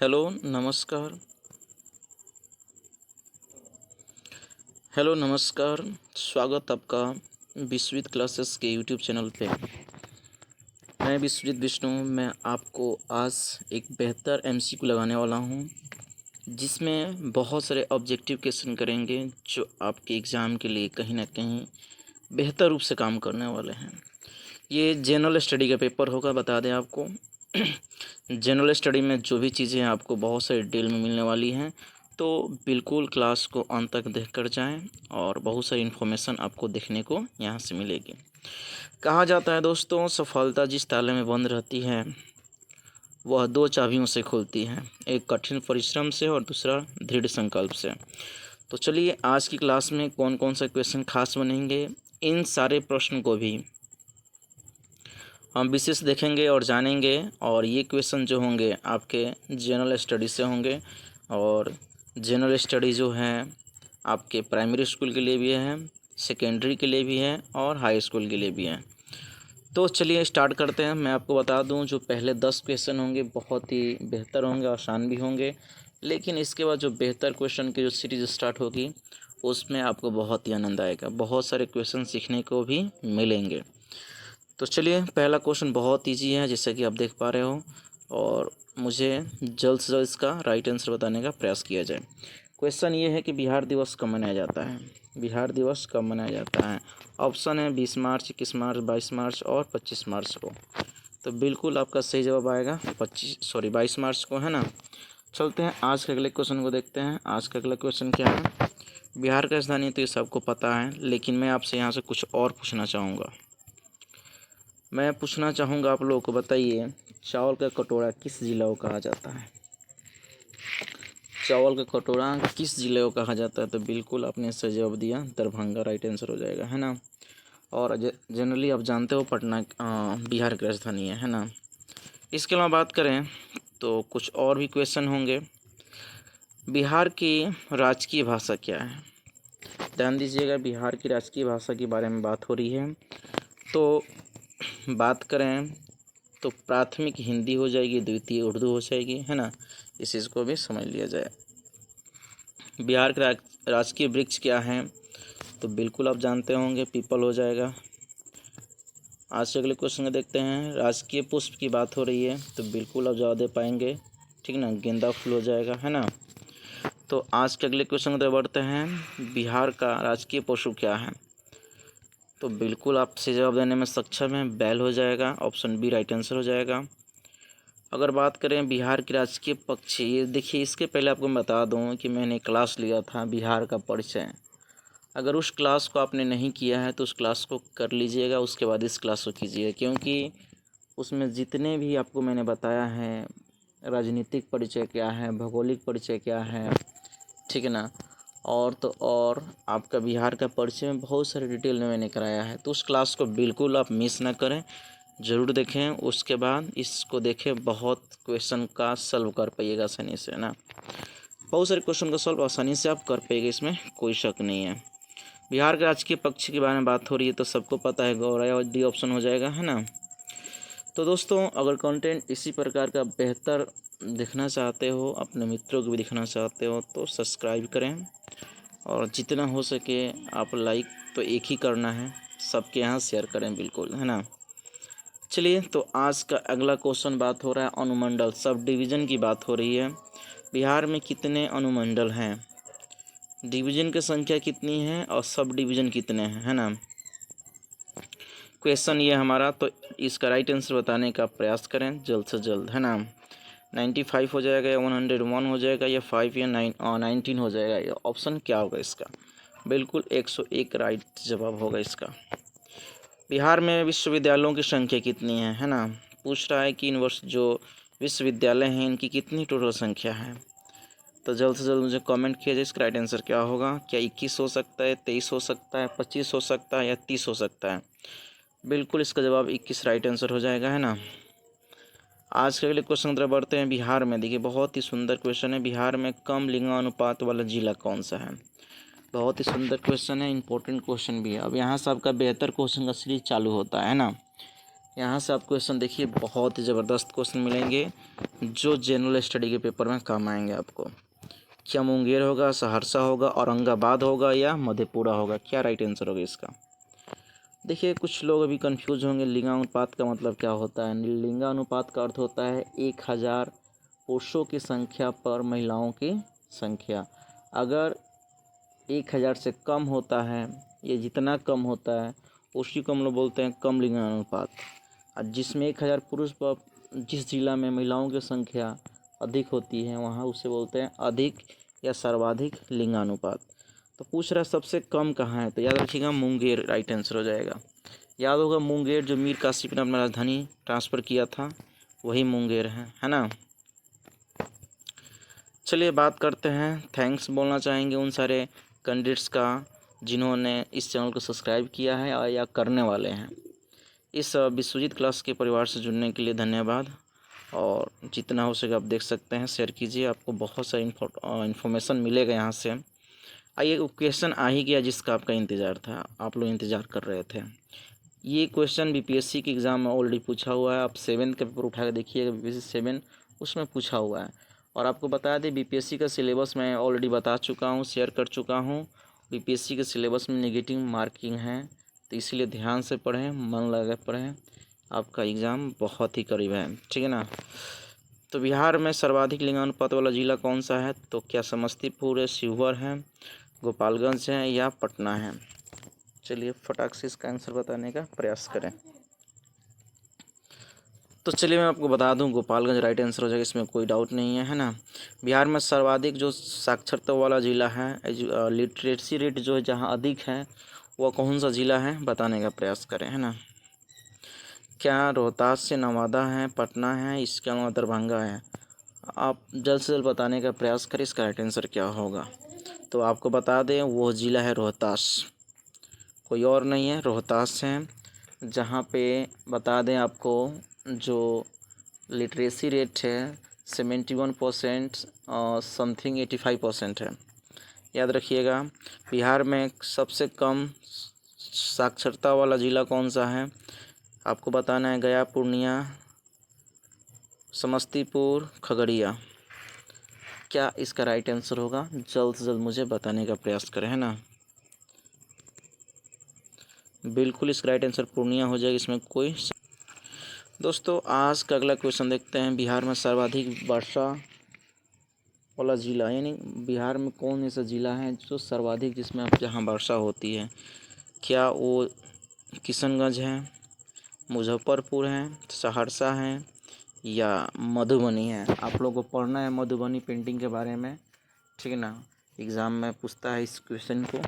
Hello नमस्कार। Hello नमस्कार। स्वागत आपका विश्वजीत क्लासेस के यूट्यूब चैनल पे। मैं विश्वजीत विष्णु। मैं आपको आज एक बेहतर एमसीक्यू लगाने वाला हूँ, जिसमें बहुत सारे ऑब्जेक्टिव क्वेश्चन करेंगे जो आपके एग्ज़ाम के लिए कहीं ना कहीं बेहतर रूप से काम करने वाले हैं। ये जनरल स्टडी का पेपर होगा, बता दें आपको। जनरल स्टडी में जो भी चीज़ें आपको बहुत सारी डिटेल में मिलने वाली हैं, तो बिल्कुल क्लास को अंत तक देख कर जाएँ और बहुत सारी इन्फॉर्मेशन आपको देखने को यहाँ से मिलेगी। कहा जाता है दोस्तों, सफलता जिस ताले में बंद रहती है वह दो चाबियों से खुलती है, एक कठिन परिश्रम से और दूसरा दृढ़ संकल्प से। तो चलिए, आज की क्लास में कौन कौन सा क्वेश्चन खास बनेंगे, इन सारे प्रश्न को भी हम विशेष देखेंगे और जानेंगे। और ये क्वेश्चन जो होंगे आपके जनरल स्टडी से होंगे, और जनरल स्टडी जो है आपके प्राइमरी स्कूल के लिए भी है, सेकेंडरी के लिए भी है और हाई स्कूल के लिए भी है। तो चलिए स्टार्ट करते हैं। मैं आपको बता दूं, जो पहले 10 क्वेश्चन होंगे बहुत ही बेहतर होंगे, आसान भी होंगे, लेकिन इसके बाद जो बेहतर क्वेश्चन की जो सीरीज़ स्टार्ट होगी उसमें आपको बहुत ही आनंद आएगा, बहुत सारे क्वेश्चन सीखने को भी मिलेंगे। तो चलिए, पहला क्वेश्चन बहुत ईजी है जैसा कि आप देख पा रहे हो, और मुझे जल्द से जल्द इसका राइट आंसर बताने का प्रयास किया जाए। क्वेश्चन ये है कि बिहार दिवस कब मनाया जाता है? बिहार दिवस कब मनाया जाता है? ऑप्शन है 20 मार्च, 21 मार्च, 22 मार्च और 25 मार्च को। तो बिल्कुल आपका सही जवाब आएगा 22 मार्च को, है ना। चलते हैं आज के अगले क्वेश्चन को देखते हैं। आज का अगला क्वेश्चन क्या है? बिहार का राजधानी तो ये सबको पता है, लेकिन मैं आपसे यहाँ से कुछ और पूछना चाहूँगा। मैं पूछना चाहूँगा आप लोगों को, बताइए चावल का कटोरा किस जिला को कहा जाता है? चावल का कटोरा किस जिले को कहा जाता है? तो बिल्कुल आपने सही जवाब दिया, दरभंगा राइट आंसर हो जाएगा, है ना। और जनरली आप जानते हो पटना बिहार की राजधानी है ना। इसके अलावा बात करें तो कुछ और भी क्वेश्चन होंगे। बिहार की राजकीय भाषा क्या है? ध्यान दीजिएगा, बिहार की राजकीय भाषा के बारे में बात हो रही है। तो बात करें तो प्राथमिक हिंदी हो जाएगी, द्वितीय उर्दू हो जाएगी, है ना। इस चीज़ को भी समझ लिया जाए। बिहार का राजकीय वृक्ष क्या है? तो बिल्कुल आप जानते होंगे, पीपल हो जाएगा। आज से अगले क्वेश्चन को देखते हैं। राजकीय पुष्प की बात हो रही है तो बिल्कुल आप जवाब दे पाएंगे, ठीक ना, गेंदा फूल हो जाएगा, है ना। तो आज के अगले क्वेश्चन की तरफ बढ़ते हैं। बिहार का राजकीय पशु क्या है? तो बिल्कुल आप से जवाब देने में सक्षम है, बैल हो जाएगा, ऑप्शन बी राइट आंसर हो जाएगा। अगर बात करें बिहार के राजकीय पक्षी, ये देखिए, इसके पहले आपको मैं बता दूं कि मैंने क्लास लिया था बिहार का परिचय। अगर उस क्लास को आपने नहीं किया है तो उस क्लास को कर लीजिएगा, उसके बाद इस क्लास को कीजिएगा, क्योंकि उसमें जितने भी आपको मैंने बताया है, राजनीतिक परिचय क्या है, भौगोलिक परिचय क्या है, ठीक है ना, और तो और आपका बिहार का परिचय में बहुत सारे डिटेल में मैंने कराया है। तो उस क्लास को बिल्कुल आप मिस ना करें, ज़रूर देखें, उसके बाद इसको देखें। बहुत क्वेश्चन का सॉल्व कर पाइएगा आसानी से, ना। बहुत सारे क्वेश्चन का सॉल्व आसानी से आप कर पाइएगा, इसमें कोई शक नहीं है। बिहार के राजकीय पक्षी के बारे में बात हो रही है तो सबको पता है, गौरैया, और डी ऑप्शन हो जाएगा, है ना। तो दोस्तों, अगर कंटेंट इसी प्रकार का बेहतर देखना चाहते हो, अपने मित्रों को भी दिखाना चाहते हो, तो सब्सक्राइब करें, और जितना हो सके आप लाइक तो एक ही करना है, सबके यहाँ शेयर करें बिल्कुल, है ना। चलिए, तो आज का अगला क्वेश्चन बात हो रहा है अनुमंडल, सब डिवीज़न की बात हो रही है। बिहार में कितने अनुमंडल हैं? डिवीज़न की संख्या कितनी है और सब डिवीज़न कितने हैं, है ना। क्वेश्चन ये हमारा, तो इसका राइट आंसर बताने का प्रयास करें जल्द से जल्द, है ना। 95 हो जाएगा या 101 हो जाएगा या 5 या 19 हो जाएगा, या ऑप्शन क्या होगा इसका? बिल्कुल 101 राइट जवाब होगा इसका। बिहार में विश्वविद्यालयों की संख्या कितनी है ना। पूछ रहा है कि जो विश्वविद्यालय हैं इनकी कितनी टोटल संख्या है। तो जल्द से जल्द मुझे कमेंट कीजिए, इसका राइट आंसर क्या होगा? क्या 21 हो सकता है, 23 हो सकता है, 25 हो सकता है या 30 हो सकता है? बिल्कुल इसका जवाब 21 राइट आंसर हो जाएगा, है ना। आज के अगले क्वेश्चन की तरफ बढ़ते हैं। बिहार में देखिए, बहुत ही सुंदर क्वेश्चन है, बिहार में कम लिंगानुपात वाला जिला कौन सा है? बहुत ही सुंदर क्वेश्चन है, इंपॉर्टेंट क्वेश्चन भी है। अब यहाँ से आपका बेहतर क्वेश्चन का सीरीज चालू होता है ना। यहाँ से आप क्वेश्चन देखिए, बहुत ही ज़बरदस्त क्वेश्चन मिलेंगे जो जनरल स्टडी के पेपर में काम आएंगे आपको। क्या मुंगेर होगा, सहरसा होगा, औरंगाबाद होगा या मधेपुरा होगा? क्या राइट आंसर होगा इसका? देखिए, कुछ लोग अभी कंफ्यूज होंगे, लिंगानुपात का मतलब क्या होता है। लिंगानुपात का अर्थ होता है 1000 पुरुषों की संख्या पर महिलाओं की संख्या। अगर 1000 से कम होता है, ये जितना कम होता है उसी को हम लोग बोलते हैं कम लिंगानुपात। और जिसमें 1000 पुरुष पर जिस जिला में महिलाओं की संख्या अधिक होती है वहाँ उसे बोलते हैं अधिक या सर्वाधिक लिंगानुपात। तो पूछ रहा है सबसे कम कहाँ है, तो याद रखिएगा मुंगेर राइट आंसर हो जाएगा। याद होगा मुंगेर जो मीर कासिफ ने अपना राजधानी ट्रांसफ़र किया था, वही मुंगेर है ना। चलिए बात करते हैं, थैंक्स बोलना चाहेंगे उन सारे कैंडिडेट्स का जिन्होंने इस चैनल को सब्सक्राइब किया है या करने वाले हैं। इस विश्वजीत क्लास के परिवार से जुड़ने के लिए धन्यवाद, और जितना हो सके आप देख सकते हैं, शेयर कीजिए, आपको बहुत सारी इन्फॉर्मेशन मिलेगा यहाँ से। आइए, क्वेश्चन आ ही गया जिसका आपका इंतज़ार था, आप लोग इंतज़ार कर रहे थे। ये क्वेश्चन बीपीएससी के एग्ज़ाम में ऑलरेडी पूछा हुआ है। आप 7th का पेपर उठा के देखिएगा, बीपीएससी 7 उसमें पूछा हुआ है। और आपको बता दें, बीपीएससी का सिलेबस मैं ऑलरेडी बता चुका हूँ, शेयर कर चुका हूँ। बीपीएससी के सिलेबस में नेगेटिव मार्किंग है, तो इसलिए ध्यान से पढ़ें, मन लगा पढ़ें, आपका एग्ज़ाम बहुत ही करीब है, ठीक है ना। तो बिहार में सर्वाधिक लिंगानुपात वाला ज़िला कौन सा है? तो क्या समस्तीपुर है, शिवहर है, गोपालगंज है या पटना है? चलिए फटाक से इसका आंसर बताने का प्रयास करें। तो चलिए मैं आपको बता दूं, गोपालगंज राइट आंसर हो जाएगा, इसमें कोई डाउट नहीं है ना। बिहार में सर्वाधिक जो साक्षरता वाला ज़िला है, लिटरेसी रेट जो है जहां अधिक है, वह कौन सा ज़िला है बताने का प्रयास करें, है ना। क्या रोहतास से नवादा है, पटना है, इसके अलावा दरभंगा है? आप जल्द से जल्द बताने का प्रयास करें इसका राइट आंसर क्या होगा। तो आपको बता दें वो ज़िला है रोहतास, कोई और नहीं है, रोहतास है। जहाँ पे बता दें आपको जो लिटरेसी रेट है 71% और समथिंग 85% है। याद रखिएगा, बिहार में सबसे कम साक्षरता वाला ज़िला कौन सा है आपको बताना है। गया, पूर्णिया, समस्तीपुर, खगड़िया। क्या इसका राइट आंसर होगा? जल्द से जल्द मुझे बताने का प्रयास करें, है ना। बिल्कुल इसका राइट आंसर पूर्णिया हो जाएगा, इसमें कोई। दोस्तों आज का अगला क्वेश्चन देखते हैं। बिहार में सर्वाधिक वर्षा वाला ज़िला, यानी बिहार में कौन ऐसा ज़िला है जो सर्वाधिक जिसमें जहाँ वर्षा होती है? क्या वो किशनगंज है, मुजफ्फरपुर है, सहरसा है या मधुबनी है? आप लोगों को पढ़ना है मधुबनी पेंटिंग के बारे में, ठीक है ना। एग्ज़ाम में पूछता है इस क्वेश्चन को।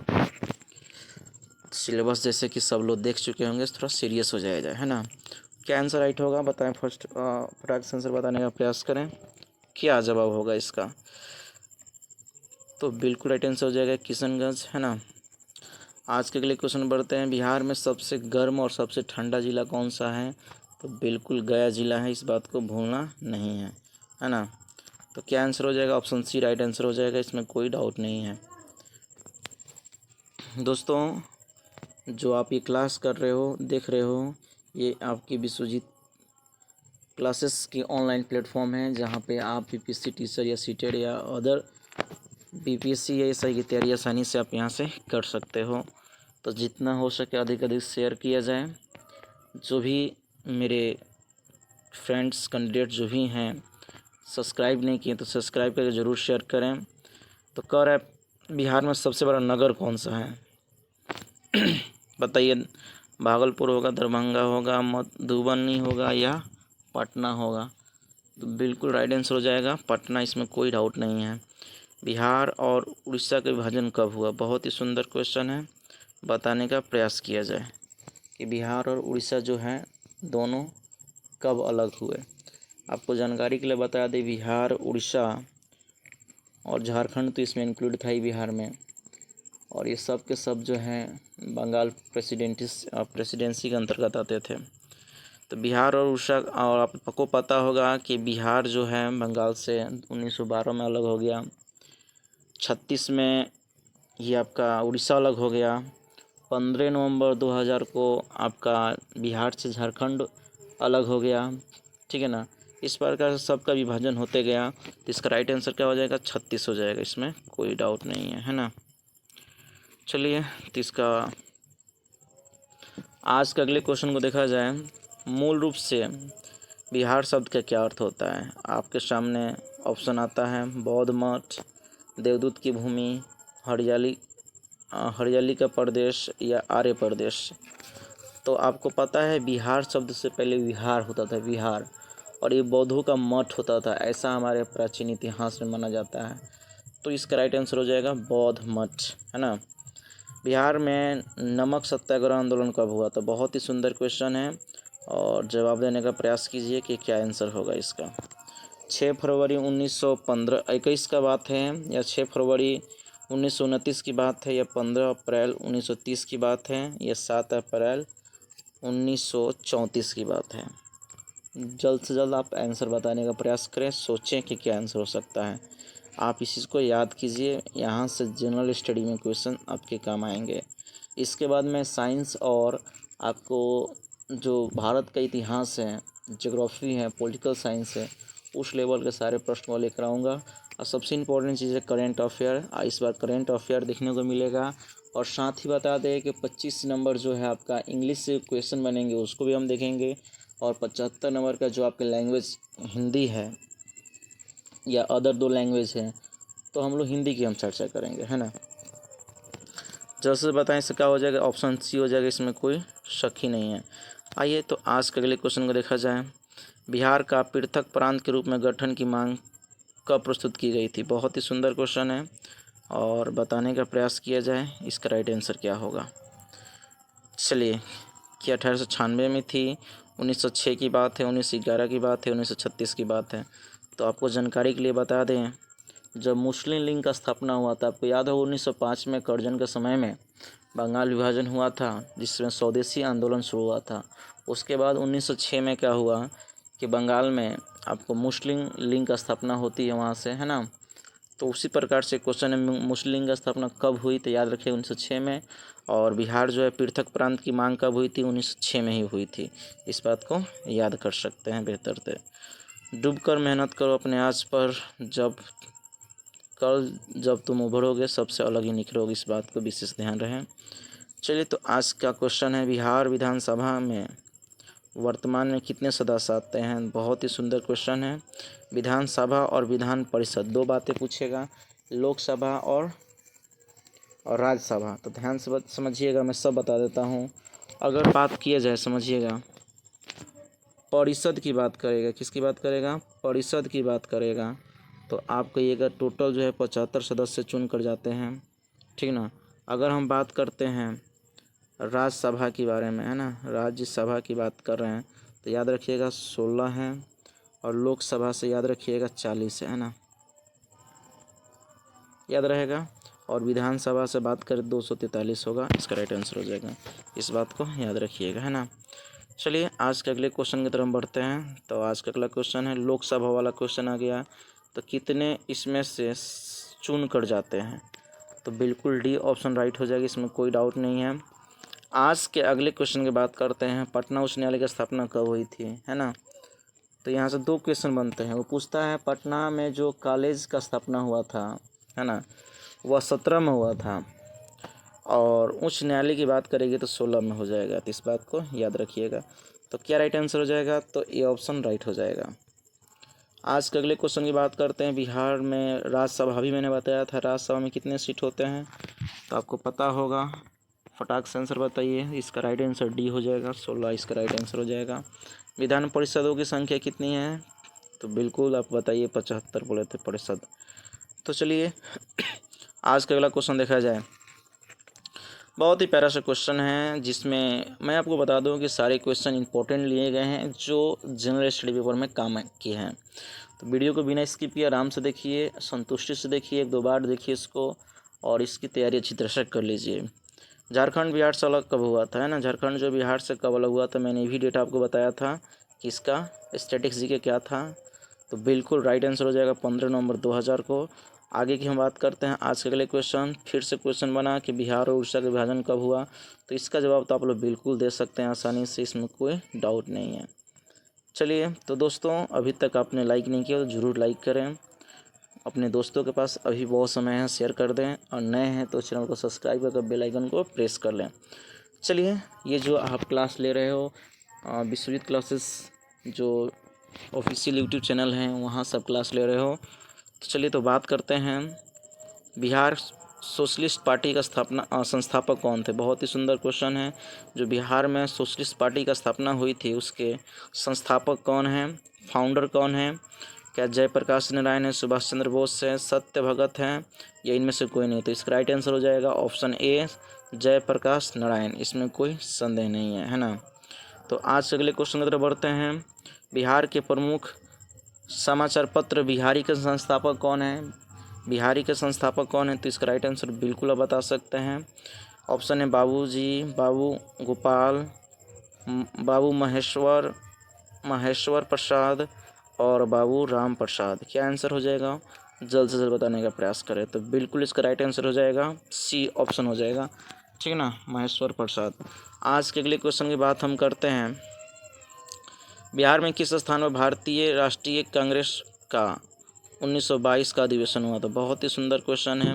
सिलेबस जैसे कि सब लोग देख चुके होंगे, थोड़ा सीरियस हो जाएगा, है ना। क्या आंसर राइट होगा बताएं, फर्स्ट फटाक से आंसर बताने का प्रयास करें, क्या जवाब होगा इसका। तो बिल्कुल राइट आंसर हो जाएगा किशनगंज, है ना। आज के अगले क्वेश्चन बढ़ते हैं। बिहार में सबसे गर्म और सबसे ठंडा ज़िला कौन सा है? तो बिल्कुल गया ज़िला है, इस बात को भूलना नहीं है ना। तो क्या आंसर हो जाएगा? ऑप्शन सी राइट आंसर हो जाएगा, इसमें कोई डाउट नहीं है। दोस्तों जो आप ये क्लास कर रहे हो, देख रहे हो, ये आपकी विश्वजीत क्लासेस की ऑनलाइन प्लेटफॉर्म है, जहाँ पे आप बीपीएससी टीचर या सीटेड या अदर बीपीएससी या SI की तैयारी आसानी से आप यहाँ से कर सकते हो। तो जितना हो सके अधिक अधिक शेयर किया जाए। जो भी मेरे फ्रेंड्स कैंडिडेट जो भी हैं सब्सक्राइब नहीं किए तो सब्सक्राइब करके ज़रूर शेयर करें। तो कह रहा है बिहार में सबसे बड़ा नगर कौन सा है? बताइए, भागलपुर होगा, दरभंगा होगा, मधुबनी होगा या पटना होगा? तो बिल्कुल राइट आंसर हो जाएगा पटना, इसमें कोई डाउट नहीं है। बिहार और उड़ीसा का विभाजन कब हुआ? बहुत ही सुंदर क्वेश्चन है, बताने का प्रयास किया जाए कि बिहार और उड़ीसा जो है दोनों कब अलग हुए। आपको जानकारी के लिए बता दें, बिहार, उड़ीसा और झारखंड तो इसमें इंक्लूड था ही बिहार में, और ये सब के सब जो हैं बंगाल प्रेसिडेंसी के अंतर्गत आते थे। तो बिहार और उड़ीसा, और आपको पता होगा कि बिहार जो है बंगाल से 1912 में अलग हो गया, 36 में ये आपका उड़ीसा अलग हो गया, 15 नवंबर 2000 को आपका बिहार से झारखंड अलग हो गया, ठीक है ना। इस प्रकार से सबका विभाजन होते गया, तो इसका राइट आंसर क्या हो जाएगा, 36 हो जाएगा, इसमें कोई डाउट नहीं है ना। चलिए, तो इसका आज के अगले क्वेश्चन को देखा जाए। मूल रूप से बिहार शब्द का क्या अर्थ होता है। आपके सामने ऑप्शन आता है बौद्ध मठ, देवदूत की भूमि, हरियाली का प्रदेश या आर्य प्रदेश। तो आपको पता है बिहार शब्द से पहले विहार होता था, विहार, और ये बौद्धों का मठ होता था, ऐसा हमारे प्राचीन इतिहास में माना जाता है। तो इसका राइट आंसर हो जाएगा बौद्ध मठ, है ना। बिहार में नमक सत्याग्रह आंदोलन कब हुआ। तो बहुत ही सुंदर क्वेश्चन है, और जवाब देने का प्रयास कीजिए कि क्या आंसर होगा इसका। 6 फरवरी 1921 का बात है, या 6 फरवरी 1929 की बात है, या 15 अप्रैल 1930 की बात है, या 7 अप्रैल 1934 की बात है। जल्द से जल्द आप आंसर बताने का प्रयास करें, सोचें कि क्या आंसर हो सकता है। आप इस चीज़ को याद कीजिए, यहाँ से जनरल स्टडी में क्वेश्चन आपके काम आएंगे। इसके बाद मैं साइंस और आपको जो भारत का इतिहास है, ज्योग्राफी है, पॉलिटिकल साइंस है, उस लेवल के सारे प्रश्न को लेकर आऊँगा। और सबसे इम्पोर्टेंट चीज़ है करेंट अफेयर। इस बार करेंट अफेयर देखने को मिलेगा। और साथ ही बता दें कि 25 नंबर जो है आपका इंग्लिश से क्वेश्चन बनेंगे, उसको भी हम देखेंगे। और 75 नंबर का जो आपके लैंग्वेज हिंदी है या अदर 2 लैंग्वेज है, तो हम लोग हिंदी की हम चर्चा करेंगे, है ना। जैसे बताएं इससे क्या हो जाएगा, ऑप्शन सी हो जाएगा, इसमें कोई शक ही नहीं है। आइए तो आज के अगले क्वेश्चन को देखा जाए। बिहार का पृथक प्रांत के रूप में गठन की मांग कब प्रस्तुत की गई थी। बहुत ही सुंदर क्वेश्चन है, और बताने का प्रयास किया जाए इसका राइट आंसर क्या होगा। चलिए, कि 1896 में थी, 1906 की बात है, 1911 की बात है, 1936 की बात है। तो आपको जानकारी के लिए बता दें, जब मुस्लिम लीग का स्थापना हुआ था, आपको याद हो 1905 में कर्जन के समय में बंगाल विभाजन हुआ था, जिसमें स्वदेशी आंदोलन शुरू हुआ था। उसके बाद 1906 में क्या हुआ कि बंगाल में आपको मुस्लिम लीग का स्थापना होती है वहाँ से, है ना। तो उसी प्रकार से क्वेश्चन है मुस्लिम लीग की स्थापना कब हुई, तो याद रखिए 1906 में। और बिहार जो है पृथक प्रांत की मांग कब हुई थी, 1906 में ही हुई थी। इस बात को याद कर सकते हैं बेहतर से। डूब कर मेहनत करो अपने आज पर, जब तुम उभरोगे सबसे अलग ही निखरोगे, इस बात को विशेष ध्यान रहे। चलिए, तो आज का क्वेश्चन है बिहार विधानसभा में वर्तमान में कितने सदस्य आते हैं। बहुत ही सुंदर क्वेश्चन है। विधानसभा और विधान परिषद 2 बातें पूछेगा, लोकसभा और राज्यसभा। तो ध्यान से समझिएगा, मैं सब बता देता हूँ। अगर बात किया जाए, समझिएगा, परिषद की बात करेगा, किसकी बात करेगा, परिषद की बात करेगा, तो आप कहिएगा टोटल जो है 75 सदस्य चुन कर जाते हैं, ठीक ना। अगर हम बात करते हैं राज्यसभा के बारे में, है ना, राज्यसभा की बात कर रहे हैं, तो याद रखिएगा 16 हैं, और लोकसभा से याद रखिएगा 40 है ना, याद रहेगा। और विधानसभा से बात करें 243 होगा, इसका राइट आंसर हो जाएगा। इस बात को याद रखिएगा, है ना। चलिए, आज के अगले क्वेश्चन की तरफ बढ़ते हैं। तो आज का अगला क्वेश्चन है, लोकसभा वाला क्वेश्चन आ गया। तो कितने इसमें से चुन कर जाते हैं। तो बिल्कुल डी ऑप्शन राइट हो जाएगी, इसमें कोई डाउट नहीं है। आज के अगले क्वेश्चन की बात करते हैं, पटना उच्च न्यायालय की स्थापना कब हुई थी, है ना। तो यहाँ से 2 क्वेश्चन बनते हैं। वो पूछता है पटना में जो कॉलेज का स्थापना हुआ था, है ना, वह 17 में हुआ था, और उच्च न्यायालय की बात करेगी तो 16 में हो जाएगा। तो इस बात को याद रखिएगा। तो क्या राइट आंसर हो जाएगा, तो ए ऑप्शन राइट हो जाएगा। आज के अगले क्वेश्चन की बात करते हैं। बिहार में राज्यसभा भी मैंने बताया था, राज्यसभा में कितने सीट होते हैं, तो आपको पता होगा। फटाक से आंसर बताइए। इसका राइट आंसर डी हो जाएगा, 16 इसका राइट आंसर हो जाएगा। विधान परिषदों की संख्या कितनी है, तो बिल्कुल आप बताइए, 75 बोले थे परिषद। तो चलिए, आज का अगला क्वेश्चन देखा जाए। बहुत ही प्यारा सा क्वेश्चन है, जिसमें मैं आपको बता दूं कि सारे क्वेश्चन इंपॉर्टेंट लिए गए हैं जो जनरल स्टडी पेपर में काम किए हैं। तो वीडियो को बिना स्किप किए आराम से देखिए, संतुष्टि से देखिए, 1-2 बार देखिए इसको, और इसकी तैयारी अच्छी तरह से कर लीजिए। झारखंड बिहार से अलग कब हुआ था, है ना, झारखंड जो बिहार से कब अलग हुआ था, मैंने ये भी डेट आपको बताया था कि इसका स्टैटिक्स जी के क्या था। तो बिल्कुल राइट आंसर हो जाएगा 15 नवंबर 2000 को। आगे की हम बात करते हैं। आज के अगले क्वेश्चन, फिर से क्वेश्चन बना कि बिहार और उड़ीसा का विभाजन कब हुआ। तो इसका जवाब तो आप लोग बिल्कुल दे सकते हैं आसानी से, इसमें कोई डाउट नहीं है। चलिए तो दोस्तों, अभी तक आपने लाइक नहीं किया तो ज़रूर लाइक करें, अपने दोस्तों के पास अभी बहुत समय है, शेयर कर दें, और नए हैं तो चैनल को सब्सक्राइब करके बेल आइकन को प्रेस कर लें। चलिए, ये जो आप क्लास ले रहे हो विश्वजीत क्लासेस जो ऑफिशियल यूट्यूब चैनल है वहाँ सब क्लास ले रहे हो, तो चलिए तो बात करते हैं। बिहार सोशलिस्ट पार्टी का संस्थापक कौन थे? बहुत ही सुंदर क्वेश्चन है। जो बिहार में सोशलिस्ट पार्टी का स्थापना हुई थी उसके संस्थापक कौन हैं, फाउंडर कौन है? क्या जयप्रकाश नारायण है, सुभाष चंद्र बोस है, सत्य भगत हैं, या इनमें से कोई नहीं? तो इसका राइट आंसर हो जाएगा ऑप्शन ए, जयप्रकाश नारायण। इसमें कोई संदेह नहीं है ना। तो आज अगले क्वेश्चन की तरफ बढ़ते हैं। बिहार के प्रमुख समाचार पत्र बिहारी के संस्थापक कौन है? बिहारी के संस्थापक कौन है? तो इसका राइट आंसर बिल्कुल आप बता सकते हैं। ऑप्शन है बाबूजी, बाबू गोपाल, बाबू महेश्वर प्रसाद और बाबू राम प्रसाद। क्या आंसर हो जाएगा? जल्द से जल्द बताने का प्रयास करें। तो बिल्कुल इसका राइट आंसर हो जाएगा सी ऑप्शन हो जाएगा, ठीक है ना, महेश्वर प्रसाद। आज के अगले क्वेश्चन की बात हम करते हैं। बिहार में किस स्थान पर भारतीय राष्ट्रीय कांग्रेस का 1922 का अधिवेशन हुआ? तो बहुत ही सुंदर क्वेश्चन है।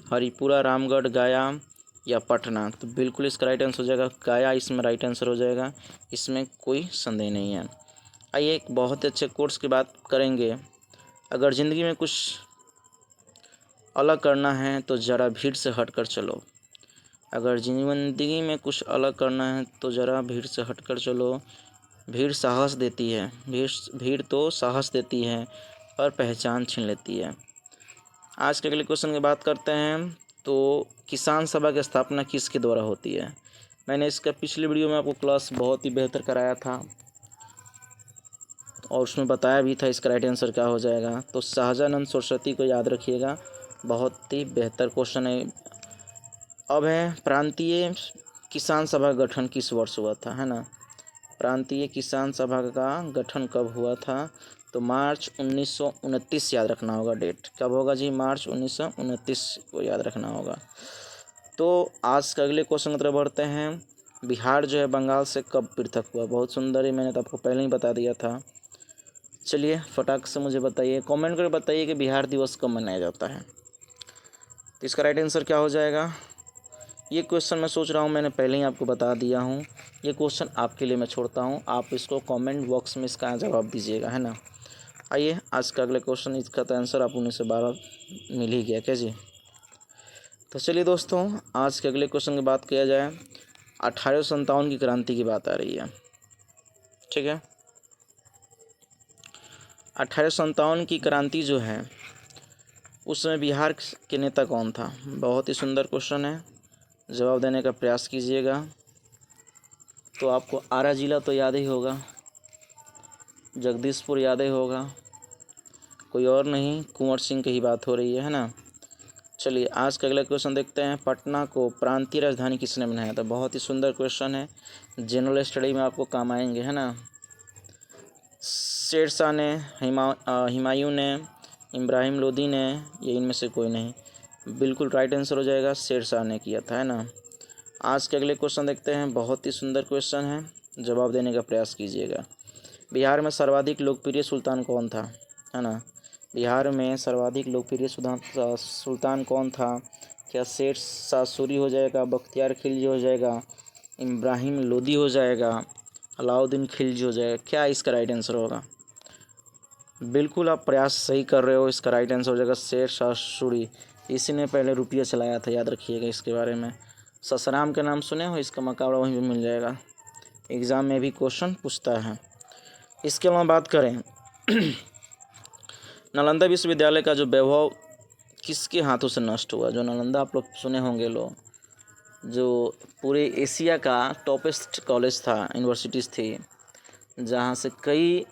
हरिपुरा, रामगढ़, गया या पटना? तो बिल्कुल इसका राइट आंसर हो जाएगा गया, इसमें राइट आंसर हो जाएगा, इसमें कोई संदेह नहीं है। आइए एक बहुत ही अच्छे कोर्स की बात करेंगे। अगर ज़िंदगी में कुछ अलग करना है तो ज़रा भीड़ से हटकर चलो। अगर ज़िंदगी में कुछ अलग करना है तो ज़रा भीड़ से हटकर चलो। भीड़ साहस देती है, भीड़ तो साहस देती है पर पहचान छीन लेती है। आज के अगले क्वेश्चन की बात करते हैं। तो किसान सभा की स्थापना किसके द्वारा होती है? मैंने इसका पिछली वीडियो में आपको क्लास बहुत ही बेहतर कराया था और उसमें बताया भी था इसका राइट आंसर क्या हो जाएगा। तो शाहजानंद सरस्वती को याद रखिएगा, बहुत ही बेहतर क्वेश्चन है। अब है प्रांतीय किसान सभा का गठन किस वर्ष हुआ था, है ना। प्रांतीय किसान सभा का गठन कब हुआ था? तो मार्च 1929 याद रखना होगा। डेट कब होगा जी? मार्च 1929 को याद रखना होगा। तो आज के अगले क्वेश्चन की तरफ बढ़ते हैं। बिहार जो है बंगाल से कब पृथक हुआ? बहुत सुंदर है, मैंने तो आपको पहले ही बता दिया था। चलिए फटाक से मुझे बताइए, कमेंट करके बताइए कि बिहार दिवस कब मनाया जाता है। तो इसका राइट आंसर क्या हो जाएगा? ये क्वेश्चन मैं सोच रहा हूँ मैंने पहले ही आपको बता दिया हूँ। ये क्वेश्चन आपके लिए मैं छोड़ता हूँ, आप इसको कमेंट बॉक्स में इसका जवाब दीजिएगा, है ना। आइए आज का अगले क्वेश्चन, इसका तो आंसर आप 1912 मिल ही गया क्या जी। तो चलिए दोस्तों, आज के अगले क्वेश्चन की बात किया जाए। 1857 की क्रांति की बात आ रही है, ठीक है। 1857 की क्रांति जो है उस समय बिहार के नेता कौन था? बहुत ही सुंदर क्वेश्चन है, जवाब देने का प्रयास कीजिएगा। तो आपको आरा जिला तो याद ही होगा, जगदीशपुर याद ही होगा, कोई और नहीं, कुंवर सिंह की ही बात हो रही है ना। चलिए आज का अगला क्वेश्चन देखते हैं। पटना को प्रांतीय राजधानी किसने बनाया था? बहुत ही सुंदर क्वेश्चन है, जनरल स्टडी में आपको काम आएंगे, है ना। शेरशाह ने, हुमायूं ने, इब्राहिम लोदी ने, या इनमें से कोई नहीं? बिल्कुल राइट आंसर हो जाएगा, शेरशाह ने किया था, है ना। आज के अगले क्वेश्चन देखते हैं। बहुत ही सुंदर क्वेश्चन है, जवाब देने का प्रयास कीजिएगा। बिहार में सर्वाधिक लोकप्रिय सुल्तान कौन था, है ना। बिहार में सर्वाधिक लोकप्रिय सुल्तान कौन था? क्या शेर शाह सूरी हो जाएगा, बख्तियार खिलजी हो जाएगा, इब्राहिम लोदी हो जाएगा, अलाउद्दीन खिलजी हो जाएगा? क्या इसका राइट आंसर होगा? बिल्कुल आप प्रयास सही कर रहे हो, इसका राइट आंसर हो जाएगा शेर शाह सूरी। इसी ने पहले रुपया चलाया था, याद रखिएगा इसके बारे में। ससराम के नाम सुने हो? इसका मुकाबला वहीं पे मिल जाएगा, एग्ज़ाम में भी क्वेश्चन पूछता है। इसके अलावा बात करें नालंदा विश्वविद्यालय का जो वैभव किसके हाथों से नष्ट हुआ? जो नालंदा आप लोग सुने होंगे लोग, जो पूरे एशिया का टॉपेस्ट कॉलेज था, यूनिवर्सिटीज़ थी, जहाँ से कई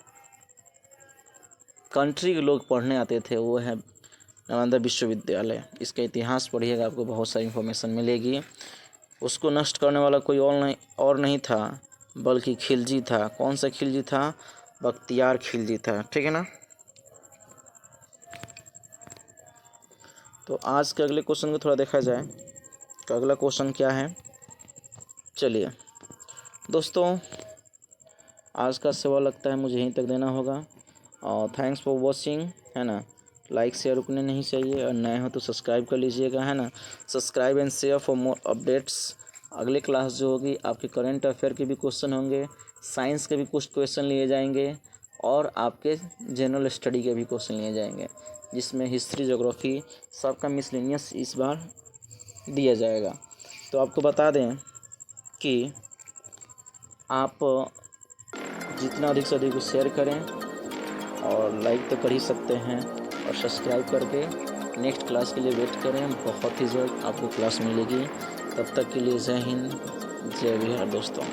कंट्री के लोग पढ़ने आते थे, वो है नालंदा विश्वविद्यालय। इसका इतिहास पढ़िएगा, आपको बहुत सारी इन्फॉर्मेशन मिलेगी। उसको नष्ट करने वाला कोई और नहीं था बल्कि खिलजी था। कौन सा खिलजी था? बख्तियार खिलजी था, ठीक है ना। तो आज के अगले क्वेश्चन को थोड़ा देखा जाए। तो अगला क्वेश्चन क्या है? चलिए दोस्तों, आज का सेवा लगता है मुझे यहीं तक देना होगा। और थैंक्स फॉर वॉचिंग, है ना। लाइक शेयर रुकने नहीं चाहिए, और नए हो तो सब्सक्राइब कर लीजिएगा, है ना। Subscribe and share for more updates. अगली क्लास जो होगी आपके करंट अफेयर के भी क्वेश्चन होंगे, साइंस के भी कुछ क्वेश्चन लिए जाएंगे, और आपके जनरल स्टडी के भी क्वेश्चन लिए जाएंगे, जिसमें हिस्ट्री, ज्योग्राफी सबका मिसलेनियस इस बार दिया जाएगा। तो आपको बता दें कि आप जितना अधिक से अधिक शेयर करें, और लाइक तो कर ही सकते हैं, और सब्सक्राइब करके नेक्स्ट क्लास के लिए वेट करें। बहुत ही जल्द आपको क्लास मिलेगी। तब तक के लिए जय हिंद, जय बिहार दोस्तों।